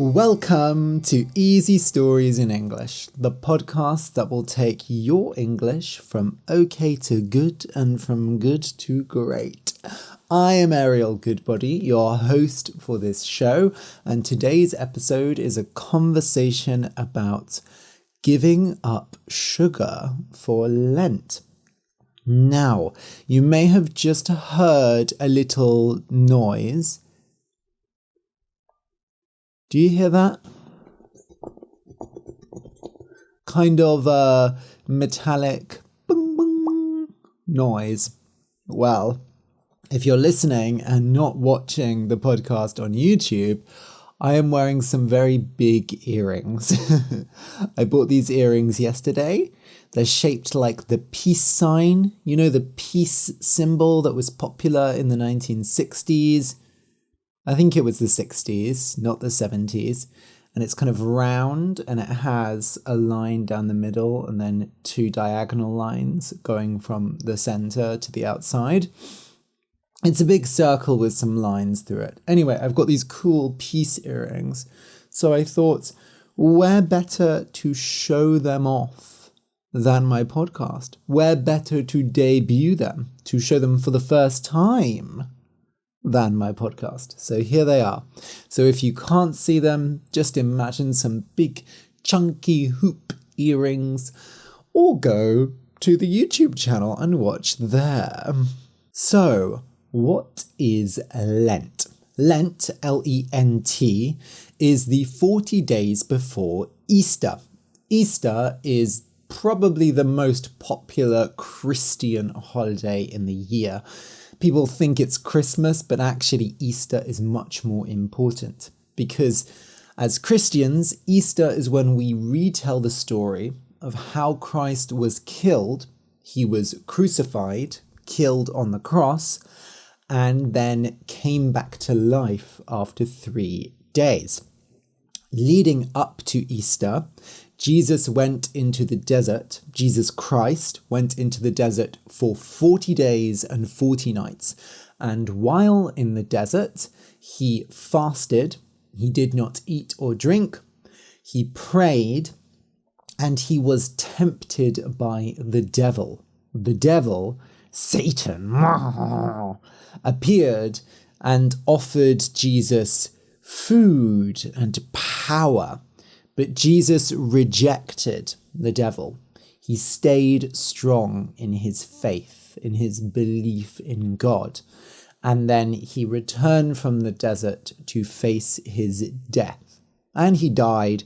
Welcome to Easy Stories in English, the podcast that will take your English from okay to good and from good to great. I am Ariel Goodbody, your host for this show, and today's episode is a conversation about giving up sugar for Lent. Now, you may have just heard a little noise. Do you hear that? Kind of a metallic boom, boom noise. Well, if you're listening and not watching the podcast on YouTube, I am wearing some very big earrings. I bought these earrings yesterday. They're shaped like the peace sign. You know, the peace symbol that was popular in the 1960s. I think it was the 60s, not the 70s. And it's kind of round and it has a line down the middle and then two diagonal lines going from the center to the outside. It's a big circle with some lines through it. Anyway, I've got these cool peace earrings. So I thought, where better to show them off than my podcast? Where better to debut them, to show them for the first time than my podcast? So here they are. So if you can't see them, just imagine some big chunky hoop earrings or go to the YouTube channel and watch there. So what is Lent? Lent, L-E-N-T, is the 40 days before Easter. Easter is probably the most popular Christian holiday in the year. People think it's Christmas, but actually Easter is much more important because as Christians, Easter is when we retell the story of how Christ was killed. He was crucified, killed on the cross, and then came back to life after 3 days. Leading up to Easter, Jesus went into the desert. Jesus Christ went into the desert for 40 days and 40 nights. And while in the desert, he fasted. He did not eat or drink. He prayed and he was tempted by the devil. The devil, Satan, appeared and offered Jesus food and power. But Jesus rejected the devil. He stayed strong in his faith, in his belief in God. And then he returned from the desert to face his death. And he died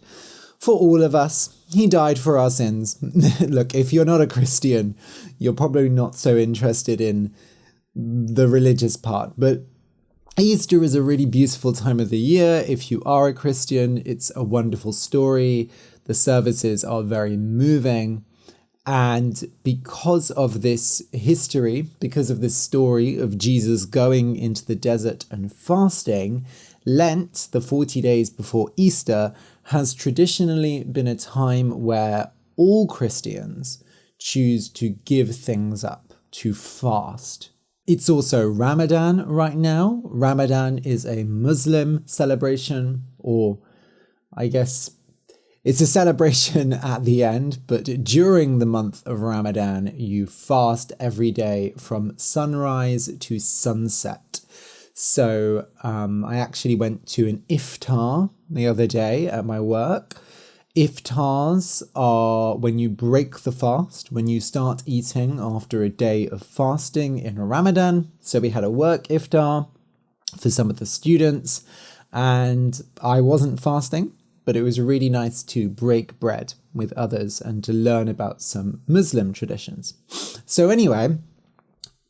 for all of us. He died for our sins. Look, if you're not a Christian, you're probably not so interested in the religious part. But Easter is a really beautiful time of the year. If you are a Christian, it's a wonderful story. The services are very moving. And because of this history, because of this story of Jesus going into the desert and fasting, Lent, the 40 days before Easter, has traditionally been a time where all Christians choose to give things up, to fast. It's also Ramadan right now. Ramadan is a Muslim celebration, or I guess it's a celebration at the end, but during the month of Ramadan, you fast every day from sunrise to sunset. So I actually went to an iftar the other day at my work. Iftars are when you break the fast, when you start eating after a day of fasting in Ramadan. So we had a work iftar for some of the students, and I wasn't fasting, but it was really nice to break bread with others and to learn about some Muslim traditions. So anyway,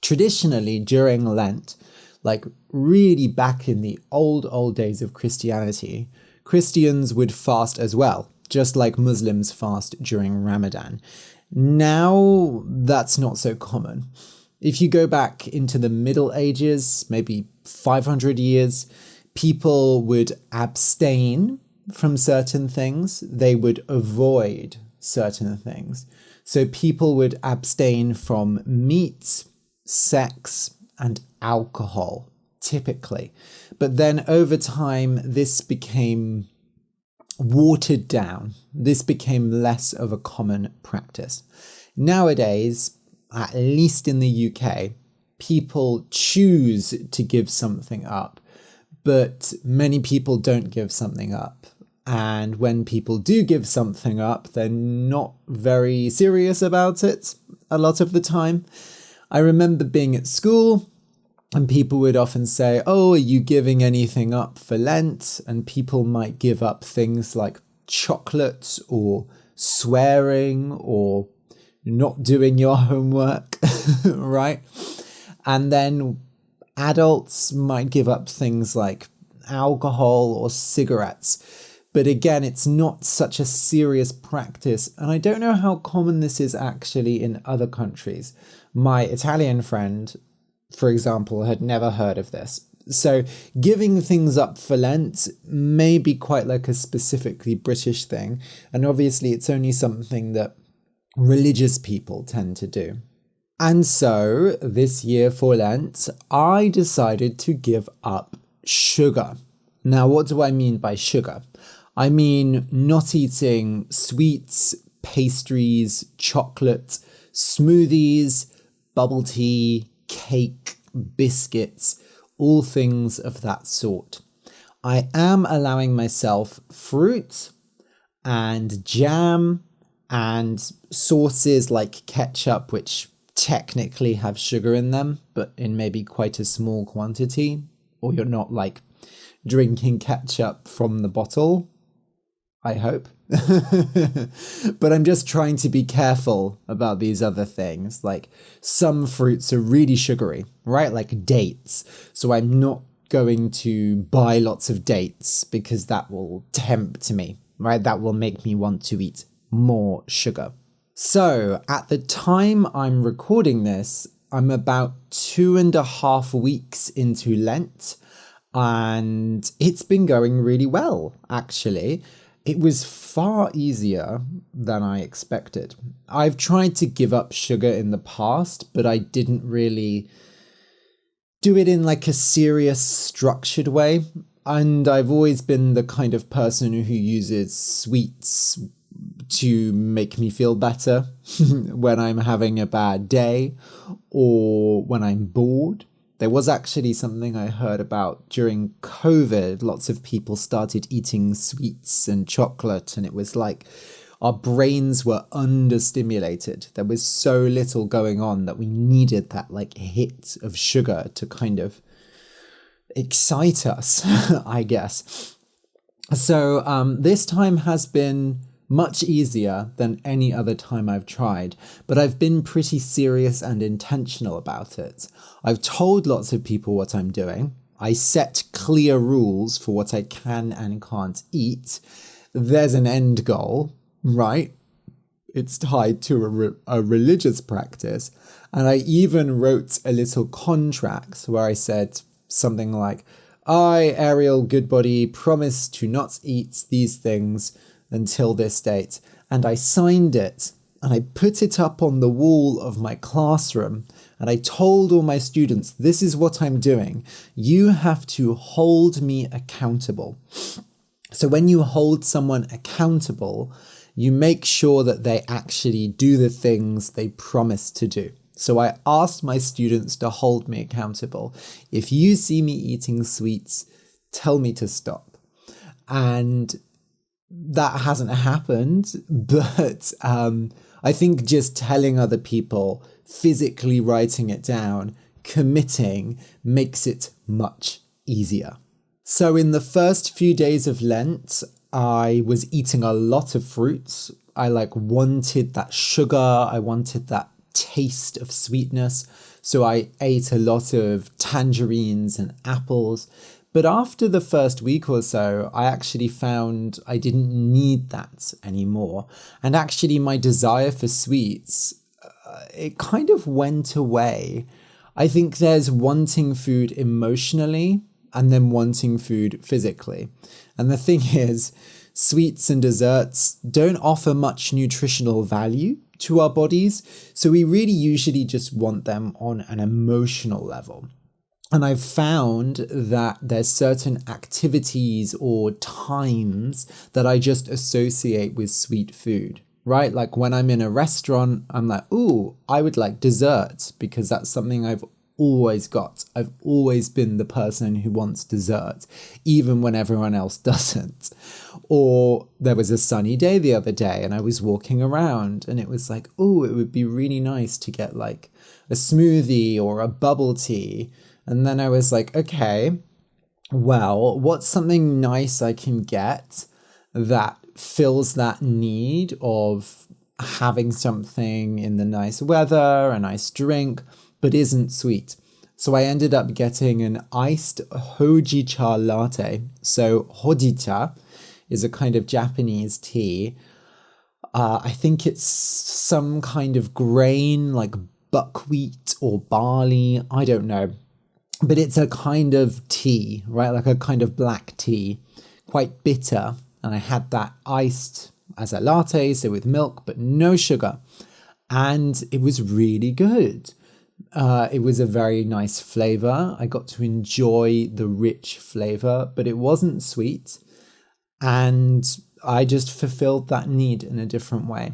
traditionally during Lent, like really back in the old days of Christianity, Christians would fast as well, just like Muslims fast during Ramadan. Now, that's not so common. If you go back into the Middle Ages, maybe 500 years, people would abstain from certain things. They would avoid certain things. So people would abstain from meat, sex, and alcohol, typically. But then over time, this became watered down. This became less of a common practice. Nowadays, at least in the UK, people choose to give something up, but many people don't give something up. And when people do give something up, they're not very serious about it a lot of the time. I remember being at school and people would often say, "Oh, are you giving anything up for Lent?" And people might give up things like chocolate or swearing or not doing your homework, right? And then adults might give up things like alcohol or cigarettes. But again, it's not such a serious practice. And I don't know how common this is actually in other countries. My Italian friend, for example, had never heard of this. So giving things up for Lent may be quite like a specifically British thing. And obviously it's only something that religious people tend to do. And so this year for Lent, I decided to give up sugar. Now, what do I mean by sugar? I mean not eating sweets, pastries, chocolate, smoothies, bubble tea, cake, biscuits, all things of that sort. I am allowing myself fruit and jam and sauces like ketchup, which technically have sugar in them, but in maybe quite a small quantity, or you're not like drinking ketchup from the bottle, I hope. But I'm just trying to be careful about these other things. Like some fruits are really sugary, right? Like dates. So I'm not going to buy lots of dates because that will tempt me, right? That will make me want to eat more sugar. So at the time I'm recording this, I'm about 2.5 weeks into Lent, and it's been going really well, actually. It was far easier than I expected. I've tried to give up sugar in the past, but I didn't really do it in like a serious, structured way. And I've always been the kind of person who uses sweets to make me feel better when I'm having a bad day or when I'm bored. There was actually something I heard about during COVID. Lots of people started eating sweets and chocolate, and it was like our brains were understimulated. There was so little going on that we needed that like hit of sugar to kind of excite us, I guess. So this time has been much easier than any other time I've tried, but I've been pretty serious and intentional about it. I've told lots of people what I'm doing. I set clear rules for what I can and can't eat. There's an end goal, right? It's tied to a religious practice. And I even wrote a little contract where I said something like, "I, Ariel Goodbody, promise to not eat these things until this date." And I signed it and I put it up on the wall of my classroom, and I told all my students, this is what I'm doing. You have to hold me accountable. So when you hold someone accountable, you make sure that they actually do the things they promise to do. So I asked my students to hold me accountable. If you see me eating sweets, tell me to stop. And that hasn't happened, but I think just telling other people, physically writing it down, committing, makes it much easier. So in the first few days of Lent, I was eating a lot of fruits. I wanted that sugar. I wanted that taste of sweetness. So I ate a lot of tangerines and apples. But after the first week or so, I actually found I didn't need that anymore. And actually my desire for sweets, it kind of went away. I think there's wanting food emotionally and then wanting food physically. And the thing is, sweets and desserts don't offer much nutritional value to our bodies. So we really usually just want them on an emotional level. And I've found that there's certain activities or times that I just associate with sweet food, right? Like when I'm in a restaurant, I'm like, ooh, I would like dessert because that's something I've always got. I've always been the person who wants dessert, even when everyone else doesn't. Or there was a sunny day the other day and I was walking around and it was like, oh, it would be really nice to get like a smoothie or a bubble tea. And then I was like, okay, well, what's something nice I can get that fills that need of having something in the nice weather, a nice drink, but isn't sweet? So I ended up getting an iced hojicha latte. So hojicha is a kind of Japanese tea. I think it's some kind of grain like buckwheat or barley. I don't know. But it's a kind of tea, right? Like a kind of black tea, quite bitter. And I had that iced as a latte, so with milk, but no sugar. And it was really good. It was a very nice flavor. I got to enjoy the rich flavor, but it wasn't sweet. And I just fulfilled that need in a different way.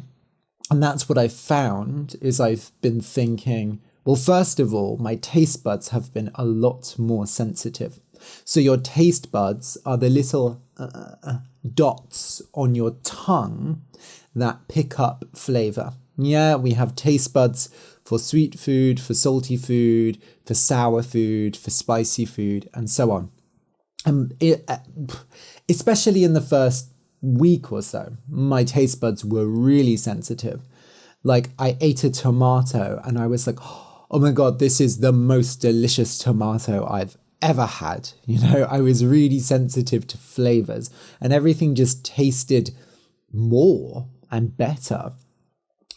And that's what I found is I've been thinking, well, first of all, my taste buds have been a lot more sensitive. So your taste buds are the little dots on your tongue that pick up flavor. Yeah, we have taste buds for sweet food, for salty food, for sour food, for spicy food, and so on. Especially in the first week or so, my taste buds were really sensitive. Like I ate a tomato and I was like, oh my God, this is the most delicious tomato I've ever had. You know, I was really sensitive to flavors and everything just tasted more and better.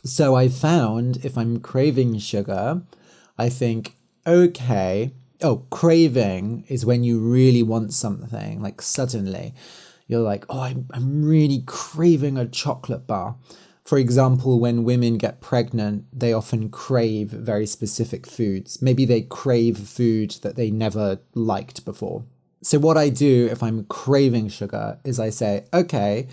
So I found if I'm craving sugar, I think, okay, craving is when you really want something, like suddenly you're like, oh, I'm really craving a chocolate bar. For example, when women get pregnant, they often crave very specific foods. Maybe they crave food that they never liked before. So what I do if I'm craving sugar is I say, okay,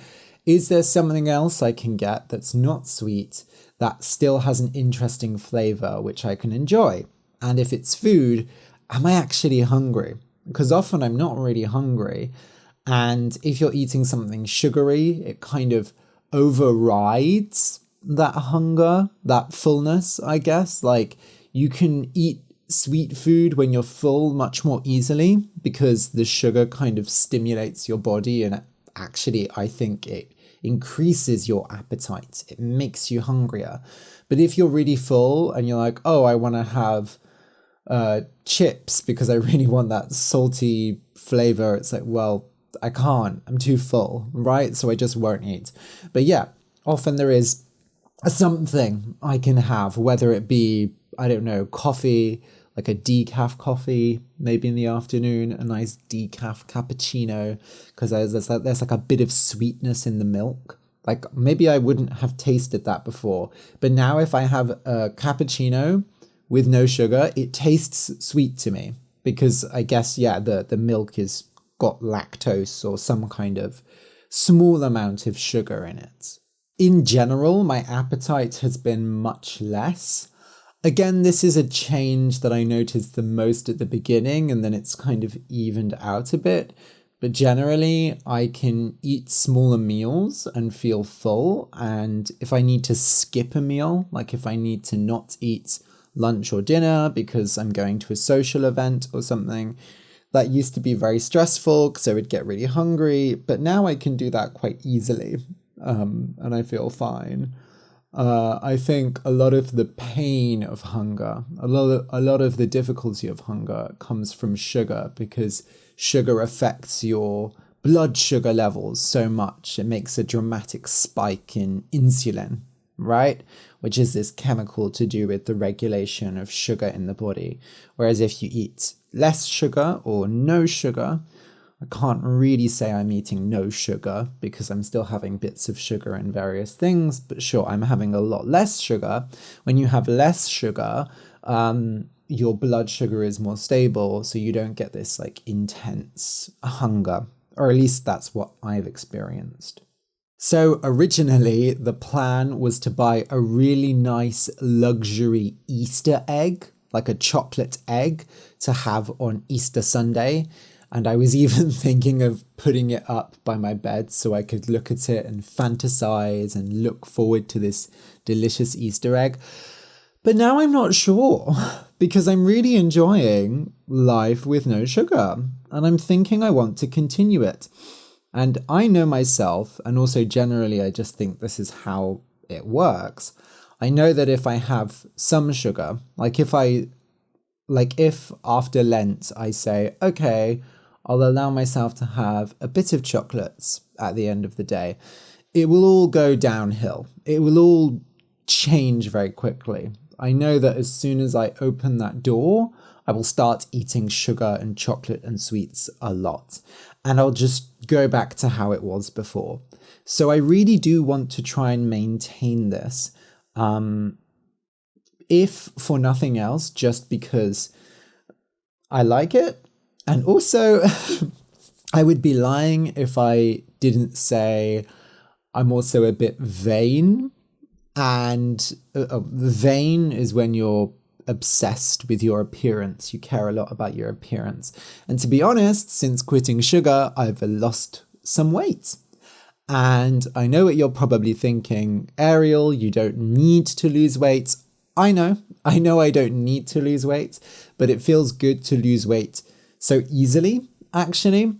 is there something else I can get that's not sweet, that still has an interesting flavor, which I can enjoy? And if it's food, am I actually hungry? Because often I'm not really hungry. And if you're eating something sugary, it kind of overrides that hunger, that fullness, I guess. Like you can eat sweet food when you're full much more easily because the sugar kind of stimulates your body and actually I think it increases your appetite. It makes you hungrier. But if you're really full and you're like, oh, I want to have chips because I really want that salty flavor, it's like, well, I can't, I'm too full, right? So I just won't eat. But yeah, often there is something I can have, whether it be, I don't know, coffee, like a decaf coffee, maybe in the afternoon, a nice decaf cappuccino, because there's like a bit of sweetness in the milk. Like maybe I wouldn't have tasted that before, but now if I have a cappuccino with no sugar, it tastes sweet to me because I guess, yeah, the milk is got lactose or some kind of small amount of sugar in it. In general, my appetite has been much less. Again, this is a change that I noticed the most at the beginning and then it's kind of evened out a bit. But generally, I can eat smaller meals and feel full. And if I need to skip a meal, like if I need to not eat lunch or dinner because I'm going to a social event or something, that used to be very stressful because I would get really hungry, but now I can do that quite easily, and I feel fine. I think a lot of the pain of hunger, a lot of the difficulty of hunger comes from sugar because sugar affects your blood sugar levels so much. It makes a dramatic spike in insulin, right? Which is this chemical to do with the regulation of sugar in the body. Whereas if you eat less sugar or no sugar, I can't really say I'm eating no sugar because I'm still having bits of sugar in various things, but sure, I'm having a lot less sugar. When you have less sugar, your blood sugar is more stable, so you don't get this like intense hunger, or at least that's what I've experienced. So originally the plan was to buy a really nice luxury Easter egg, like a chocolate egg to have on Easter Sunday. And I was even thinking of putting it up by my bed so I could look at it and fantasize and look forward to this delicious Easter egg. But now I'm not sure, because I'm really enjoying life with no sugar, and I'm thinking I want to continue it. And I know myself, and also generally I just think this is how it works. I know that if I have some sugar, if after Lent I say, okay, I'll allow myself to have a bit of chocolates at the end of the day, it will all go downhill. It will all change very quickly. I know that as soon as I open that door, I will start eating sugar and chocolate and sweets a lot. And I'll just go back to how it was before. So I really do want to try and maintain this. If for nothing else, just because I like it. And also, I would be lying if I didn't say I'm also a bit vain. And vain is when you're obsessed with your appearance. You care a lot about your appearance. And to be honest, since quitting sugar, I've lost some weight. And I know what you're probably thinking, Ariel, you don't need to lose weight. I know I don't need to lose weight, but it feels good to lose weight so easily, actually.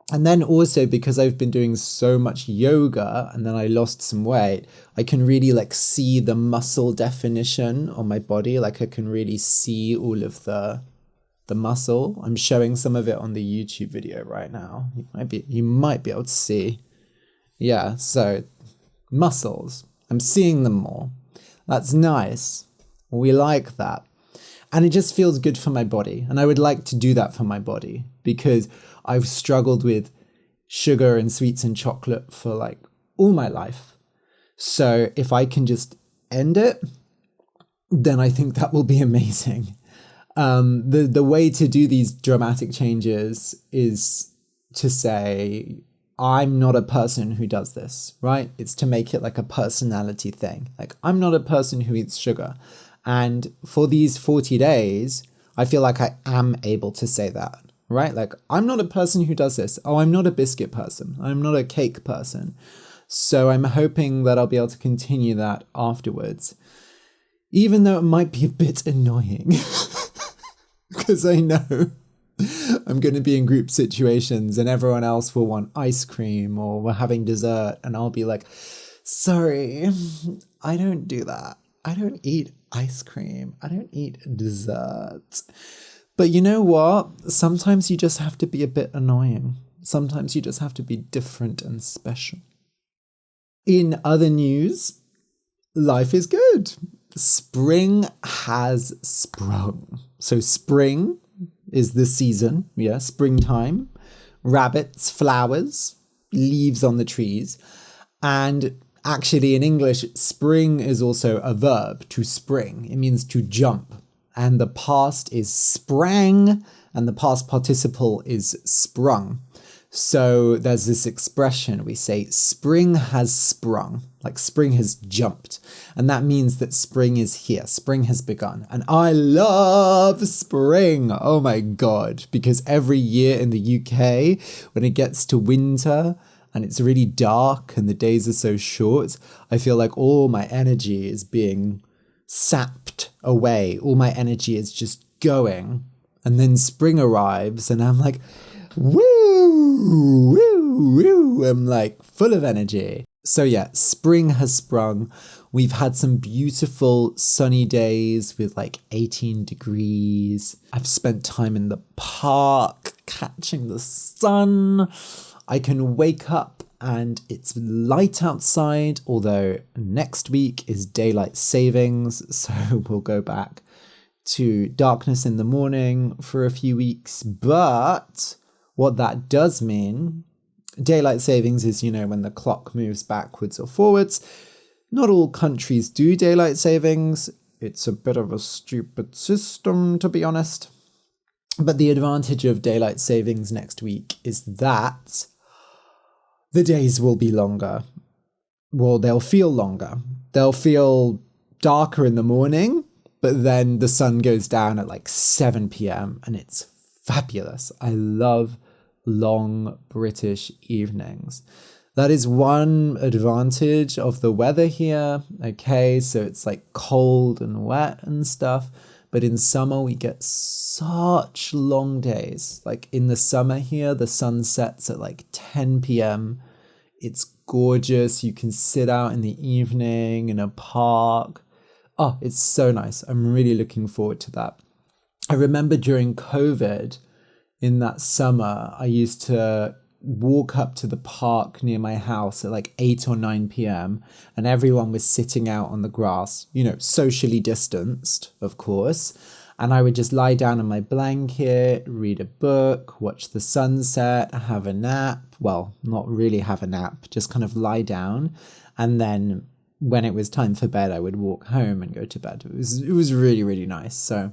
And then also because I've been doing so much yoga and then I lost some weight, I can really see the muscle definition on my body. I can really see all of the muscle. I'm showing some of it on the YouTube video right now. You might be able to see. Yeah, so muscles. I'm seeing them more. That's nice. We like that. And it just feels good for my body. And I would like to do that for my body because I've struggled with sugar and sweets and chocolate for all my life. So if I can just end it, then I think that will be amazing. The way to do these dramatic changes is to say, I'm not a person who does this, right? It's to make it a personality thing. I'm not a person who eats sugar. And for these 40 days, I feel like I am able to say that, right? I'm not a person who does this. Oh, I'm not a biscuit person. I'm not a cake person. So I'm hoping that I'll be able to continue that afterwards, even though it might be a bit annoying because I know I'm going to be in group situations and everyone else will want ice cream or we're having dessert. And I'll be like, sorry, I don't do that. I don't eat ice cream. I don't eat dessert. But you know what? Sometimes you just have to be a bit annoying. Sometimes you just have to be different and special. In other news, life is good. Spring has sprung. So spring is the season, springtime. Rabbits, flowers, leaves on the trees. And actually, in English, spring is also a verb, to spring. It means to jump. And the past is sprang, and the past participle is sprung. So there's this expression, we say, spring has sprung, spring has jumped. And that means that spring is here, spring has begun. And I love spring, oh my God, because every year in the UK, when it gets to winter, and it's really dark and the days are so short, I feel like all my energy is being sapped away. All my energy is just going. And then spring arrives and I'm like, woo, woo, woo. I'm full of energy. So yeah, spring has sprung. We've had some beautiful sunny days with 18 degrees. I've spent time in the park catching the sun. I can wake up and it's light outside, although next week is daylight savings, so we'll go back to darkness in the morning for a few weeks. But what that does mean, daylight savings is, when the clock moves backwards or forwards. Not all countries do daylight savings. it's a bit of a stupid system, to be honest. But the advantage of daylight savings next week is that the days will be longer. Well, they'll feel longer. They'll feel darker in the morning, but then the sun goes down at like 7 p.m. and it's fabulous. I love long British evenings. That is one advantage of the weather here. Okay, so it's like cold and wet and stuff. But in summer, we get such long days. Like in the summer here, the sun sets at like 10 p.m. It's gorgeous. You can sit out in the evening in a park. Oh, it's so nice. I'm really looking forward to that. I remember during COVID, in that summer, I used to walk up to the park near my house at like 8 or 9 p.m. and everyone was sitting out on the grass, socially distanced, of course. And I would just lie down on my blanket, read a book, watch the sunset, have a nap. Well, not really have a nap, just kind of lie down. And then when it was time for bed, I would walk home and go to bed. It was really, really nice. So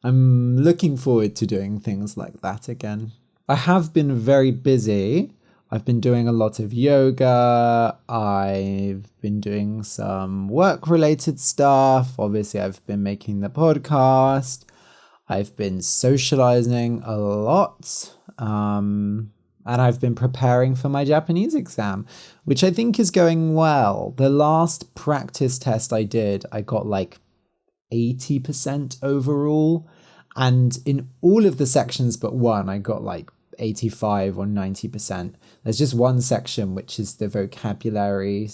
I'm looking forward to doing things like that again. I have been very busy. I've been doing a lot of yoga. I've been doing some work-related stuff. Obviously, I've been making the podcast. I've been socializing a lot. And I've been preparing for my Japanese exam, which I think is going well. The last practice test I did, I got like 80% overall. And in all of the sections but one, I got like 85 or 90%. There's just one section, which is the vocabulary.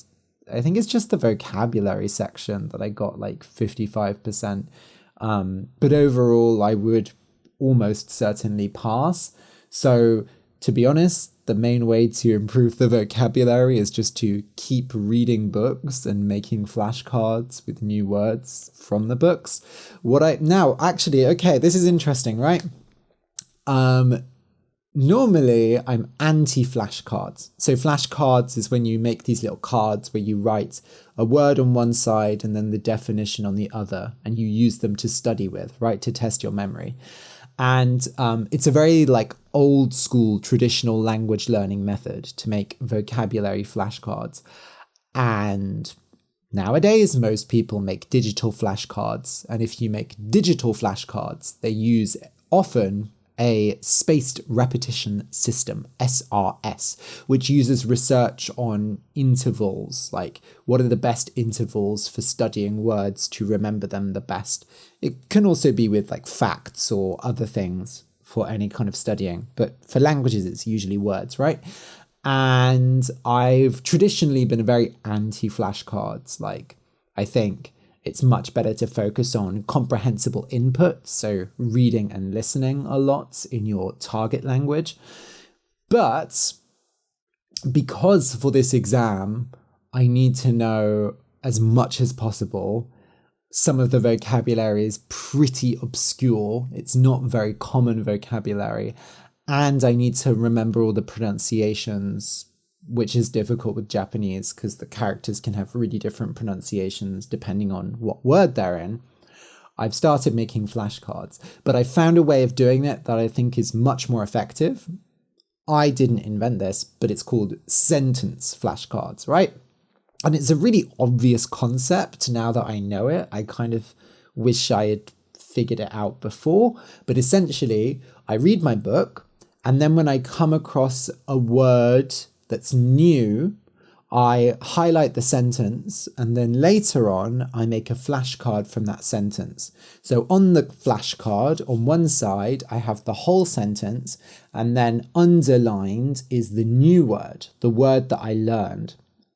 I think it's just the vocabulary section that I got like 55%. But overall, I would almost certainly pass. So to be honest, the main way to improve the vocabulary is just to keep reading books and making flashcards with new words from the books. Okay, this is interesting, right? Normally, I'm anti-flashcards. So flashcards is when you make these little cards where you write a word on one side and then the definition on the other, and you use them to study with, right, to test your memory. And it's a very like old school traditional language learning method to make vocabulary flashcards. And nowadays, most people make digital flashcards. And if you make digital flashcards, they use often a spaced repetition system, SRS, which uses research on intervals, like what are the best intervals for studying words to remember them the best. It can also be with like facts or other things for any kind of studying, but for languages, it's usually words, right? And I've traditionally been very anti-flashcards. Like, I think it's much better to focus on comprehensible input, so reading and listening a lot in your target language. But because for this exam, I need to know as much as possible, some of the vocabulary is pretty obscure. It's not very common vocabulary. And I need to remember all the pronunciations, which is difficult with Japanese because the characters can have really different pronunciations depending on what word they're in. I've started making flashcards, but I found a way of doing it that I think is much more effective. I didn't invent this, but it's called sentence flashcards, right? And it's a really obvious concept now that I know it. I kind of wish I had figured it out before, but essentially I read my book, and then when I come across a word that's new, I highlight the sentence, and then later on, I make a flashcard from that sentence. So on the flashcard, on one side, I have the whole sentence, and then underlined is the new word, the word that I learned.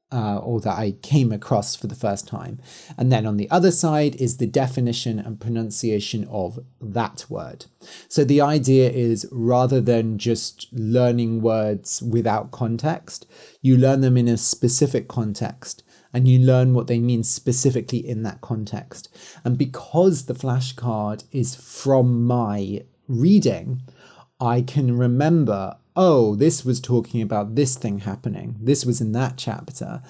Or that I came across for the first time. And then on the other side is the definition and pronunciation of that word. So the idea is, rather than just learning words without context, you learn them in a specific context and you learn what they mean specifically in that context. And because the flashcard is from my reading, I can remember, oh, this was talking about this thing happening. This was in that chapter.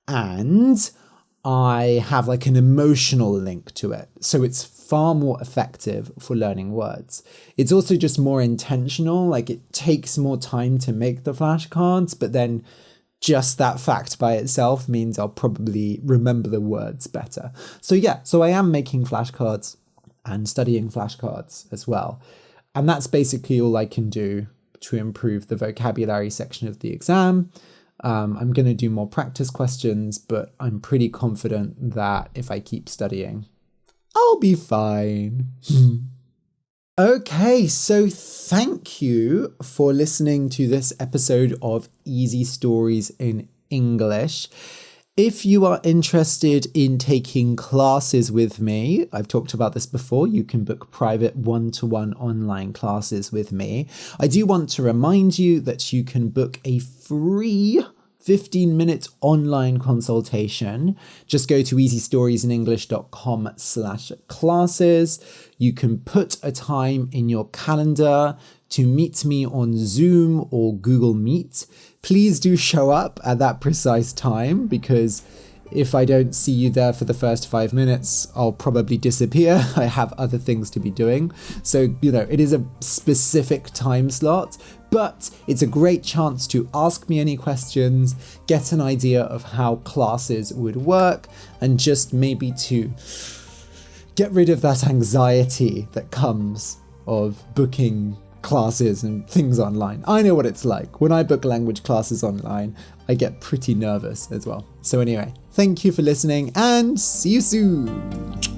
And I have like an emotional link to it. So it's far more effective for learning words. It's also just more intentional. Like it takes more time to make the flashcards, but then just that fact by itself means I'll probably remember the words better. So yeah, so I am making flashcards and studying flashcards as well. And that's basically all I can do to improve the vocabulary section of the exam. I'm going to do more practice questions, but I'm pretty confident that if I keep studying, I'll be fine. Okay, so thank you for listening to this episode of Easy Stories in English. If you are interested in taking classes with me, I've talked about this before, you can book private one-to-one online classes with me. I do want to remind you that you can book a free 15-minute online consultation. Just go to easystoriesinenglish.com/classes. You can put a time in your calendar to meet me on Zoom or Google Meet. Please do show up at that precise time, because if I don't see you there for the first 5 minutes, I'll probably disappear. I have other things to be doing. So, it is a specific time slot, but it's a great chance to ask me any questions, get an idea of how classes would work, and just maybe to get rid of that anxiety that comes of booking classes and things online. I know what it's like. When I book language classes online, I get pretty nervous as well. So anyway, thank you for listening and see you soon.